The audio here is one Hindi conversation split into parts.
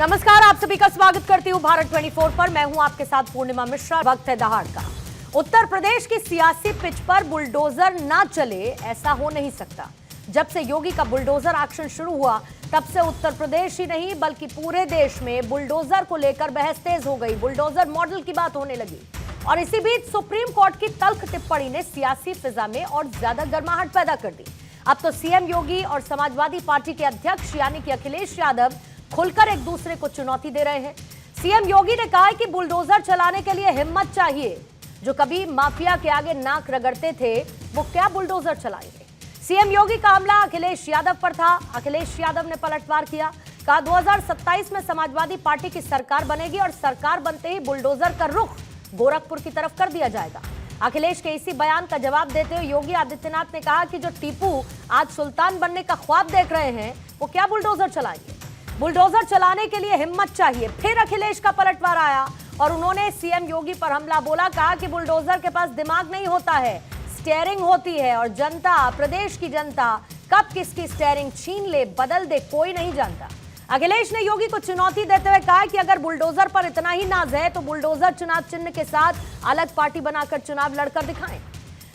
नमस्कार, आप सभी का स्वागत करती हूँ भारत 24 पर। मैं हूँ आपके साथ पूर्णिमा मिश्रा। वक्त है दहाड़ का। उत्तर प्रदेश की सियासी पिच पर बुलडोजर ना चले, ऐसा हो नहीं सकता। जब से योगी का बुलडोजर एक्शन शुरू हुआ, तब से उत्तर प्रदेश ही नहीं बल्कि पूरे देश में बुलडोजर को लेकर बहस तेज हो गई। बुलडोजर मॉडल की बात होने लगी और इसी बीच सुप्रीम कोर्ट की तल्ख टिप्पणी ने सियासी फिजा में और ज्यादा गर्माहट पैदा कर दी। अब तो सीएम योगी और समाजवादी पार्टी के अध्यक्ष यानी कि अखिलेश यादव खुलकर एक दूसरे को चुनौती दे रहे हैं। सीएम योगी ने कहा कि बुलडोजर चलाने के लिए हिम्मत चाहिए। जो कभी माफिया के आगे नाक रगड़ते थे, वो क्या बुलडोजर चलाएंगे? सीएम योगी का हमला अखिलेश यादव पर था। अखिलेश यादव ने पलटवार किया, कहा 2027 में समाजवादी पार्टी की सरकार बनेगी और सरकार बनते ही बुलडोजर का रुख गोरखपुर की तरफ कर दिया जाएगा। अखिलेश के इसी बयान का जवाब देते हुए योगी आदित्यनाथ ने कहा कि जो टीपू आज सुल्तान बनने का ख्वाब देख रहे हैं, वो क्या बुलडोजर चलाएंगे? बुलडोजर चलाने के लिए हिम्मत चाहिए। फिर अखिलेश का पलटवार आया और उन्होंने सीएम योगी पर हमला बोला। कहा कि बुलडोजर के पास दिमाग नहीं होता है, स्टीयरिंग होती है और जनता, प्रदेश की जनता कब किसकी स्टीयरिंग छीन ले, बदल दे, कोई नहीं जानता। अखिलेश ने योगी को चुनौती देते हुए कहा कि अगर बुलडोजर पर इतना ही नाज है तो बुलडोजर चुनाव चिन्ह के साथ अलग पार्टी बनाकर चुनाव लड़कर दिखाएं।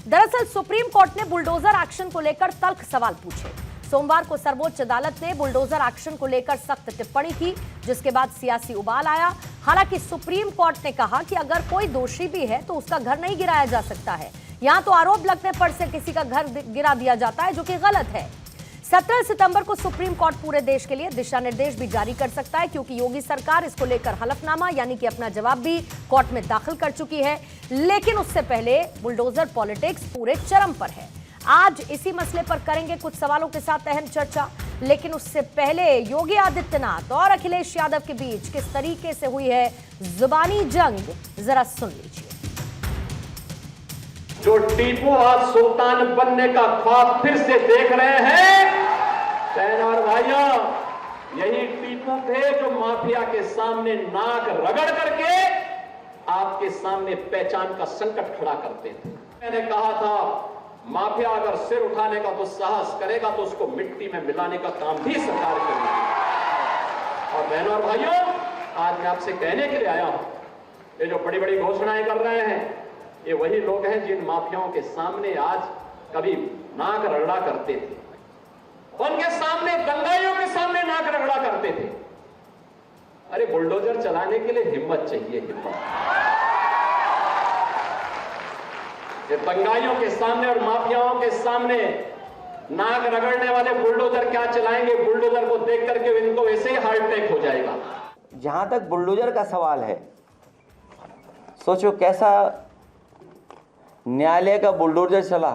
दरअसल सुप्रीम कोर्ट ने बुलडोजर एक्शन को लेकर तल्ख सवाल पूछे। सोमवार को सर्वोच्च अदालत ने बुलडोजर एक्शन को लेकर सख्त टिप्पणी की, जिसके बाद सियासी उबाल आया। हालांकि सुप्रीम कोर्ट ने कहा कि अगर कोई दोषी भी है तो उसका घर नहीं गिराया जा सकता है। यहां तो आरोप लगने पर से किसी का घर गिरा दिया जाता है, जो कि गलत है। 17 सितंबर को सुप्रीम कोर्ट पूरे देश के लिए दिशा निर्देश भी जारी कर सकता है, क्योंकि योगी सरकार इसको लेकर हलफनामा यानी कि अपना जवाब भी कोर्ट में दाखिल कर चुकी है। लेकिन उससे पहले बुलडोजर पॉलिटिक्स पूरे चरम पर है। आज इसी मसले पर करेंगे कुछ सवालों के साथ अहम चर्चा, लेकिन उससे पहले योगी आदित्यनाथ और अखिलेश यादव के बीच किस तरीके से हुई है जुबानी जंग, जरा सुन लीजिए। जो टीपू आज सुल्तान बनने का ख्वाब फिर से देख रहे हैं, बहन और भाइयों, यही टीपू थे जो माफिया के सामने नाक रगड़ करके आपके सामने पहचान का संकट खड़ा करते थे। मैंने कहा था माफिया अगर सिर उठाने का दुस्साहस करेगा तो उसको मिट्टी में मिलाने का काम भी सरकार करेगी। और बहनों और भाइयों, आज मैं आपसे कहने के लिए आया हूं, ये जो बड़ी बड़ी घोषणाएं कर रहे हैं, ये वही लोग हैं जिन माफियाओं के सामने आज कभी नाक रगड़ा करते थे, उनके सामने, दंगाइयों के सामने नाक रगड़ा करते थे। अरे बुलडोजर चलाने के लिए हिम्मत चाहिए, हिम्मत। ये दंगाइयों के सामने और माफियाओं के सामने नाक रगड़ने वाले बुलडोजर क्या चलाएंगे? बुलडोजर को देख करके इनको वैसे ही हार्ट अटैक हो जाएगा। जहां तक बुलडोजर का सवाल है, सोचो कैसा न्यायालय का बुलडोजर चला,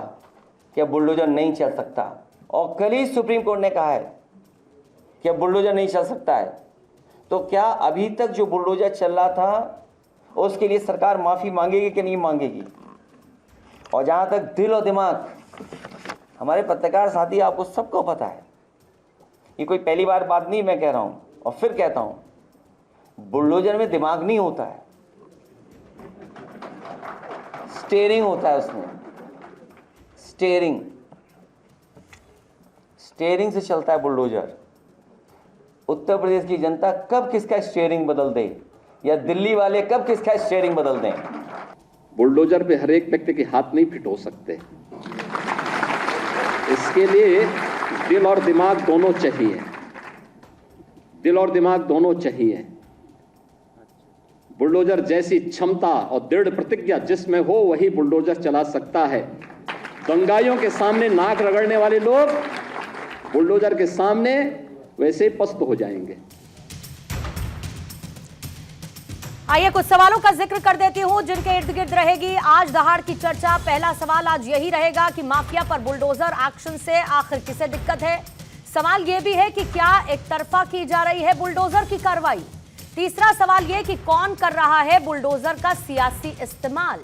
क्या बुलडोजर नहीं चल सकता? और कल ही सुप्रीम कोर्ट ने कहा है कि बुलडोजर नहीं चल सकता है। तो क्या अभी तक जो बुलडोजर चल रहा था उसके लिए सरकार माफी मांगेगी कि नहीं मांगेगी? और जहां तक दिल और दिमाग, हमारे पत्रकार साथी, आपको सबको पता है, ये कोई पहली बार बात नहीं मैं कह रहा हूं और फिर कहता हूं, बुलडोजर में दिमाग नहीं होता है, स्टीयरिंग होता है उसमें। स्टीयरिंग से चलता है बुलडोजर। उत्तर प्रदेश की जनता कब किसका स्टीयरिंग बदल दे, या दिल्ली वाले कब किसका स्टीयरिंग बदल दें? बुलडोजर पे हर एक व्यक्ति के हाथ नहीं फिट हो सकते। इसके लिए दिल और दिमाग दोनों चाहिए, दिल और दिमाग दोनों चाहिए। बुलडोजर जैसी क्षमता और दृढ़ प्रतिज्ञा जिसमें हो, वही बुलडोजर चला सकता है। दंगाइयों के सामने नाक रगड़ने वाले लोग बुलडोजर के सामने वैसे ही पस्त हो जाएंगे। आइए कुछ सवालों का जिक्र कर देती हूं जिनके इर्द गिर्द रहेगी आज दहाड़ की चर्चा। पहला सवाल आज यही रहेगा कि माफिया पर बुलडोजर एक्शन से आखिर किसे दिक्कत है? सवाल यह भी है कि क्या एक तरफा की जा रही है बुलडोजर की कार्रवाई? तीसरा सवाल यह कि कौन कर रहा है बुलडोजर का सियासी इस्तेमाल?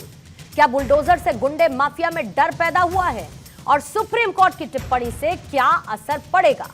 क्या बुलडोजर से गुंडे माफिया में डर पैदा हुआ है? और सुप्रीम कोर्ट की टिप्पणी से क्या असर पड़ेगा?